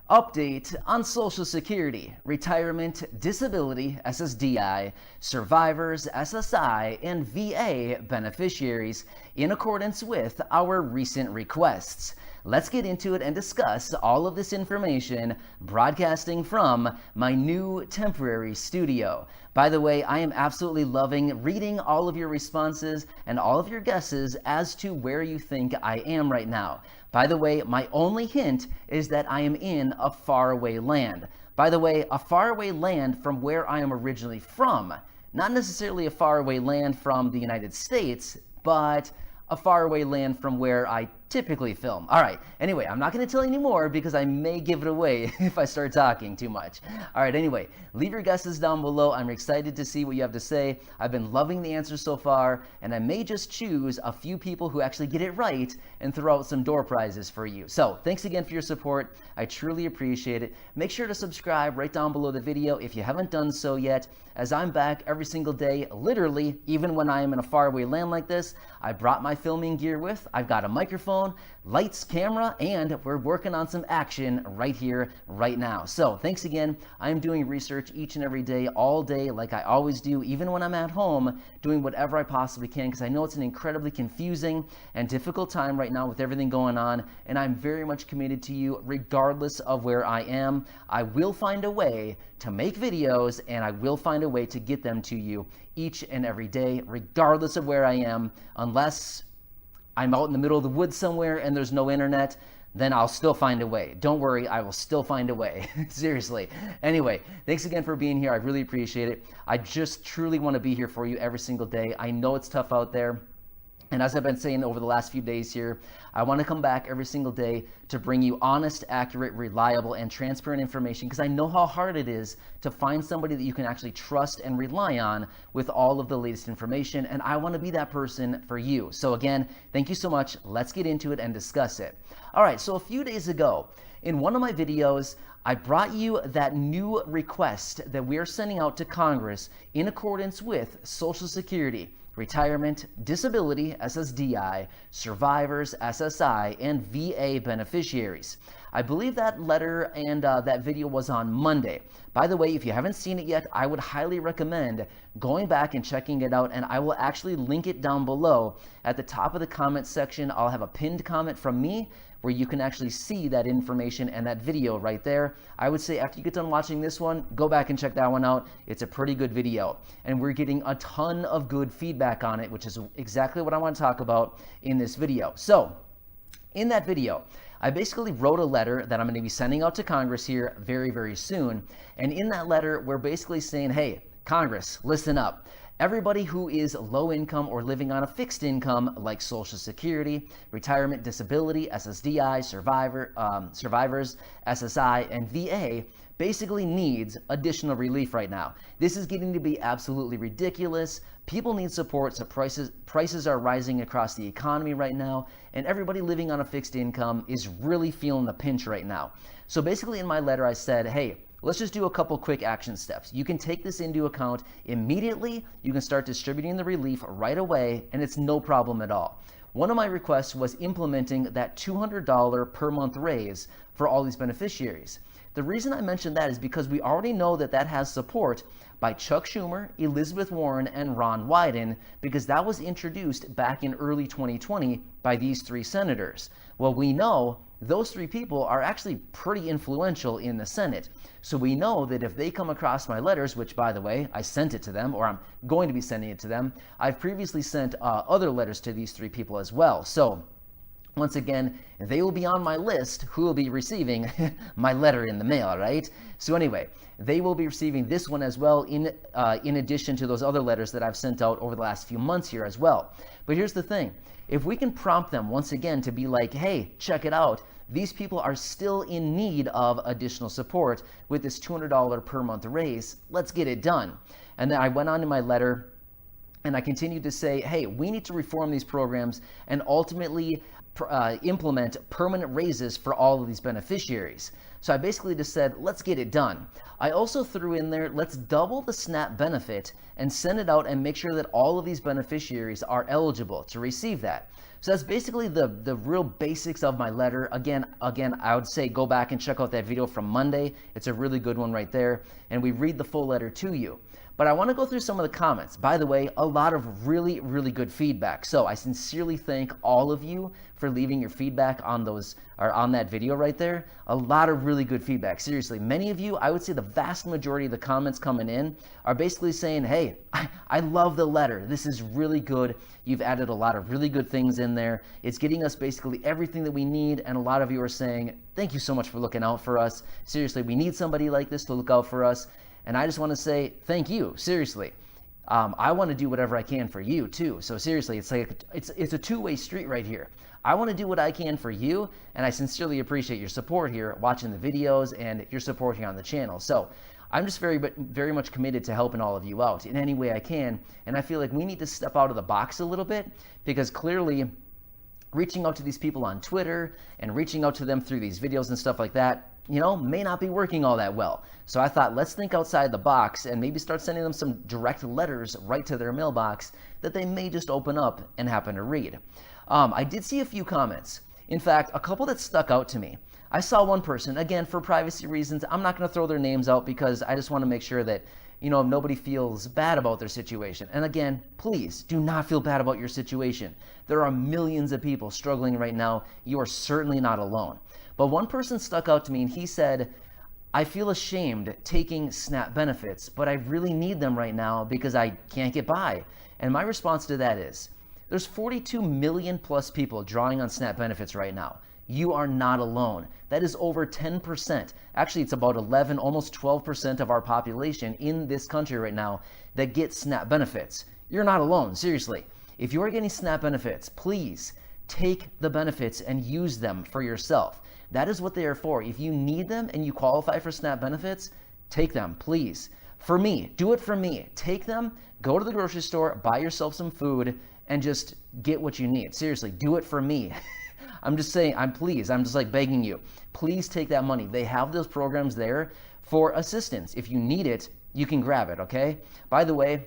Update on Social Security, Retirement, Disability, SSDI, Survivors, SSI, and VA beneficiaries in accordance with our recent requests. Let's get into it and discuss all of this information, broadcasting from my new temporary studio. By the way, I am absolutely loving reading all of your responses and all of your guesses as to where you think I am right now. By the way, my only hint is that I am in a faraway land. By the way, a faraway land from where I am originally from. Not necessarily a faraway land from the United States, but a faraway land from where I typically film. All right, anyway, I'm not going to tell you anymore because I may give it away if I start talking too much. All right, anyway, leave your guesses down below. I'm excited to see what you have to say. I've been loving the answers so far, and I may just choose a few people who actually get it right and throw out some door prizes for you. So thanks again for your support. I truly appreciate it. Make sure to subscribe right down below the video if you haven't done so yet, as I'm back every single day, literally, even when I am in a faraway land like this. I brought my filming gear with. I've got a microphone, lights, camera, and we're working on some action right here, right now. So thanks again. I'm doing research each and every day, all day, like I always do, even when I'm at home, doing whatever I possibly can, because I know it's an incredibly confusing and difficult time right now with everything going on, and I'm very much committed to you regardless of where I am. I will find a way to make videos, and I will find a way to get them to you each and every day, regardless of where I am, unless I'm out in the middle of the woods somewhere and there's no internet, then I'll still find a way. Don't worry, I will still find a way. Seriously. Anyway, thanks again for being here. I really appreciate it. I just truly want to be here for you every single day. I know it's tough out there. And as I've been saying over the last few days here, I want to come back every single day to bring you honest, accurate, reliable, and transparent information, because I know how hard it is to find somebody that you can actually trust and rely on with all of the latest information, and I want to be that person for you. So again, thank you so much. Let's get into it and discuss it. All right, so a few days ago, in one of my videos, I brought you that new request that we are sending out to Congress in accordance with Social Security, Retirement, Disability, SSDI, Survivors, SSI, and VA beneficiaries. I believe that letter and that video was on Monday. By the way, if you haven't seen it yet, I would highly recommend going back and checking it out, and I will actually link it down below. At the top of the comment section, I'll have a pinned comment from me where you can actually see that information and that video right there. I would say after you get done watching this one, go back and check that one out. It's a pretty good video, and we're getting a ton of good feedback on it, which is exactly what I want to talk about in this video. So in that video, I basically wrote a letter that I'm going to be sending out to Congress here very, very soon. And in that letter, we're basically saying, hey, Congress, listen up. Everybody who is low income or living on a fixed income, like Social Security, Retirement, Disability, SSDI, Survivors, SSI, and VA, basically needs additional relief right now. This is getting to be absolutely ridiculous. People need support, so prices are rising across the economy right now, and everybody living on a fixed income is really feeling the pinch right now. So basically in my letter I said, hey, let's just do a couple quick action steps. You can take this into account immediately. You can start distributing the relief right away, and it's no problem at all. One of my requests was implementing that $200 per month raise for all these beneficiaries. The reason I mentioned that is because we already know that that has support by Chuck Schumer, Elizabeth Warren, and Ron Wyden, because that was introduced back in early 2020 by these three senators. Well, we know those three people are actually pretty influential in the Senate. So we know that if they come across my letters, which by the way, I sent it to them, or I'm going to be sending it to them, I've previously sent other letters to these three people as well. So once again, they will be on my list who will be receiving my letter in the mail, right? So anyway, they will be receiving this one as well in addition to those other letters that I've sent out over the last few months here as well. But here's the thing. If we can prompt them once again to be like, hey, check it out. These people are still in need of additional support with this $200 per month raise. Let's get it done. And then I went on in my letter and I continued to say, hey, we need to reform these programs and ultimately implement permanent raises for all of these beneficiaries. So I basically just said, let's get it done. I also threw in there, let's double the SNAP benefit and send it out and make sure that all of these beneficiaries are eligible to receive that. So that's basically the real basics of my letter. Again, I would say go back and check out that video from Monday. It's a really good one right there. And we read the full letter to you. But I want to go through some of the comments. By the way, a lot of really, really good feedback. So I sincerely thank all of you for leaving your feedback on that video right there. A lot of really good feedback. Seriously, many of you, I would say the vast majority of the comments coming in are basically saying, hey, I love the letter. This is really good. You've added a lot of really good things in there. It's getting us basically everything that we need. And a lot of you are saying, thank you so much for looking out for us. Seriously, we need somebody like this to look out for us. And I just want to say thank you, seriously. I want to do whatever I can for you too. So seriously, it's like it's a two-way street right here. I want to do what I can for you, and I sincerely appreciate your support here, watching the videos and your support here on the channel. So I'm just very much committed to helping all of you out in any way I can. And I feel like we need to step out of the box a little bit, because clearly reaching out to these people on Twitter and reaching out to them through these videos and stuff like that, may not be working all that well. So I thought, let's think outside the box and maybe start sending them some direct letters right to their mailbox that they may just open up and happen to read. I did see a few comments. In fact, a couple that stuck out to me. I saw one person, again, for privacy reasons, I'm not going to throw their names out because I just want to make sure that nobody feels bad about their situation. And again, please do not feel bad about your situation. There are millions of people struggling right now. You are certainly not alone. But one person stuck out to me and he said, I feel ashamed taking SNAP benefits, but I really need them right now because I can't get by. And my response to that is, there's 42 million plus people drawing on SNAP benefits right now. You are not alone. That is over 10%. Actually, it's about 11, almost 12% of our population in this country right now that get SNAP benefits. You're not alone, seriously. If you're getting SNAP benefits, please take the benefits and use them for yourself. That is what they are for. If you need them and you qualify for SNAP benefits, take them, please. For me, do it for me. Take them, go to the grocery store, buy yourself some food, and just get what you need. Seriously, do it for me. I'm just saying, I'm just like begging you. Please take that money. They have those programs there for assistance. If you need it, you can grab it, okay? By the way,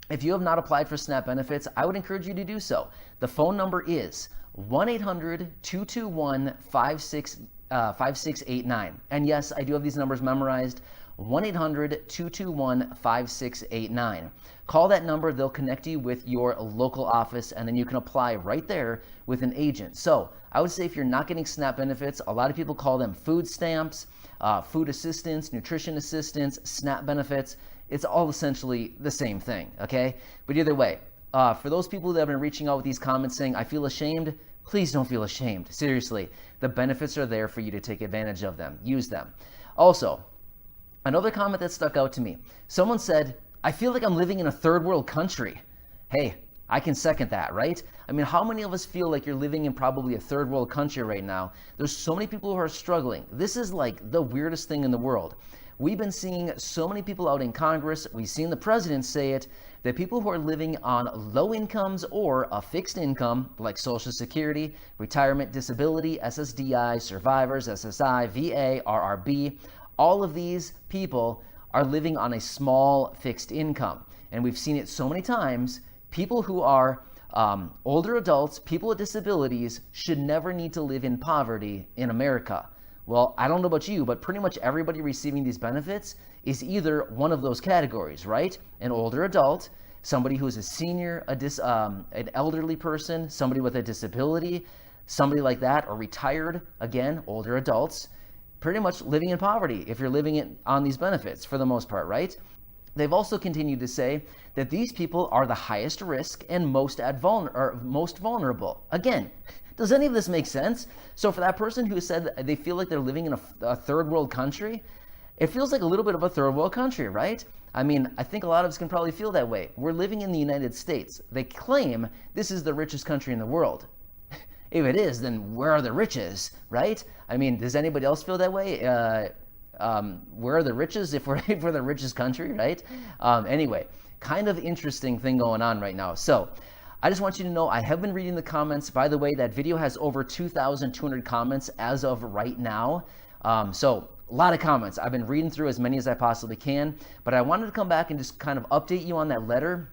if you have not applied for SNAP benefits, I would encourage you to do so. The phone number is 1-800-221-5689. And yes, I do have these numbers memorized. 1-800-221-5689. Call that number. They'll connect you with your local office, and then you can apply right there with an agent. So I would say if you're not getting SNAP benefits, a lot of people call them food stamps, food assistance, nutrition assistance, SNAP benefits. It's all essentially the same thing, okay? But either way, for those people that have been reaching out with these comments saying, I feel ashamed, please don't feel ashamed. Seriously, the benefits are there for you to take advantage of them. Use them. Also, another comment that stuck out to me. Someone said, I feel like I'm living in a third world country. Hey, I can second that, right? I mean, how many of us feel like you're living in probably a third world country right now? There's so many people who are struggling. This is like the weirdest thing in the world. We've been seeing so many people out in Congress, we've seen the president say it, that people who are living on low incomes or a fixed income, like Social Security, retirement, disability, SSDI, survivors, SSI, VA, RRB, all of these people are living on a small fixed income. And we've seen it so many times. People who are older adults, people with disabilities, should never need to live in poverty in America. Well, I don't know about you, but pretty much everybody receiving these benefits is either one of those categories, right? An older adult, somebody who's a senior, an elderly person, somebody with a disability, somebody like that, or retired, again, older adults, pretty much living in poverty if you're living on these benefits for the most part, right? They've also continued to say that these people are the highest risk and most vulnerable. Again, does any of this make sense? So for that person who said that they feel like they're living in a third world country, it feels like a little bit of a third world country, right? I mean, I think a lot of us can probably feel that way. We're living in the United States. They claim this is the richest country in the world. If it is, then where are the riches, right? I mean, does anybody else feel that way? Where are the riches if we're the richest country, right? Anyway, kind of interesting thing going on right now. So I just want you to know I have been reading the comments. By the way, that video has over 2,200 comments as of right now. So a lot of comments. I've been reading through as many as I possibly can, but I wanted to come back and just kind of update you on that letter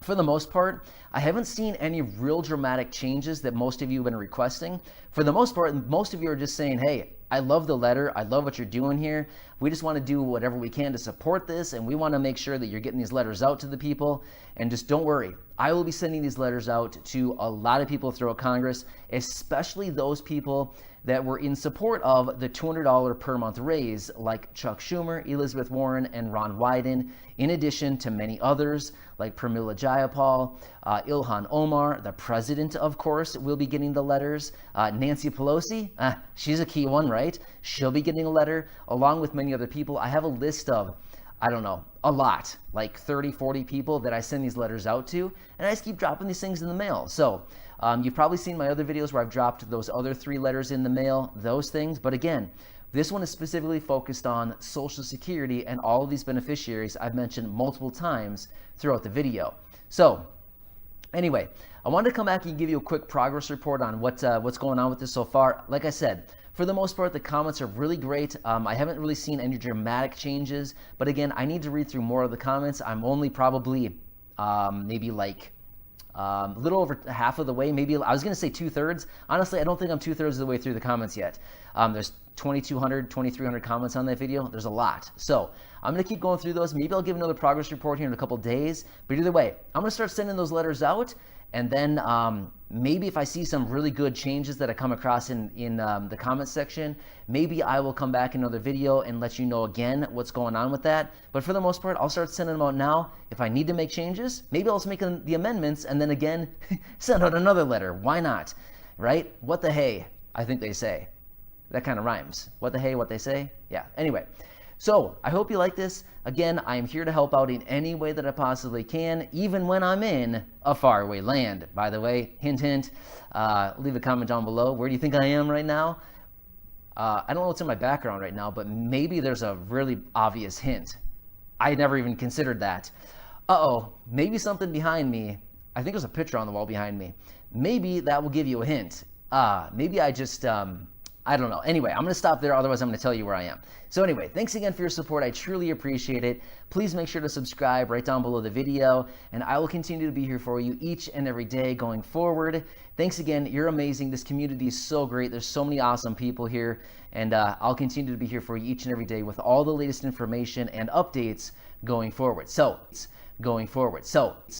For the most part, I haven't seen any real dramatic changes that most of you have been requesting. For the most part, most of you are just saying, hey, I love the letter. I love what you're doing here. We just want to do whatever we can to support this, and we want to make sure that you're getting these letters out to the people. And just don't worry. I will be sending these letters out to a lot of people throughout Congress, especially those people that were in support of the $200 per month raise, like Chuck Schumer, Elizabeth Warren, and Ron Wyden, in addition to many others like Pramila Jayapal, Ilhan Omar, the president, of course, will be getting the letters. Nancy Pelosi, she's a key one, right? She'll be getting a letter, along with many other people. I have a list of, I don't know, a lot, like 30, 40 people that I send these letters out to, and I just keep dropping these things in the mail. So you've probably seen my other videos where I've dropped those other 3 letters in the mail, those things. But again, this one is specifically focused on Social Security and all of these beneficiaries I've mentioned multiple times throughout the video. So anyway, I wanted to come back and give you a quick progress report on what's going on with this so far. Like I said, for the most part, the comments are really great. I haven't really seen any dramatic changes, but again, I need to read through more of the comments. I'm only probably maybe like a little over half of the way. Maybe I was going to say 2/3. Honestly, I don't think I'm 2/3 of the way through the comments yet. There's 2,200, 2,300 comments on that video. There's a lot. So I'm going to keep going through those. Maybe I'll give another progress report here in a couple days. But either way, I'm going to start sending those letters out. And then maybe if I see some really good changes that I come across in the comments section, maybe I will come back in another video and let you know again what's going on with that. But for the most part, I'll start sending them out now. If I need to make changes, maybe I'll just make the amendments and then again, send out another letter. Why not? Right? What the hey, I think they say. That kind of rhymes. What the hey, what they say? Yeah. Anyway. So I hope you like this. Again, I am here to help out in any way that I possibly can, even when I'm in a faraway land. By the way, hint, hint, leave a comment down below. Where do you think I am right now? I don't know what's in my background right now, but maybe there's a really obvious hint. I never even considered that. Uh-oh, maybe something behind me. I think there's a picture on the wall behind me. Maybe that will give you a hint. Maybe I just... I don't know. Anyway, I'm going to stop there. Otherwise, I'm going to tell you where I am. So anyway, thanks again for your support. I truly appreciate it. Please make sure to subscribe right down below the video, and I will continue to be here for you each and every day going forward. Thanks again. You're amazing. This community is so great. There's so many awesome people here, and I'll continue to be here for you each and every day with all the latest information and updates going forward. So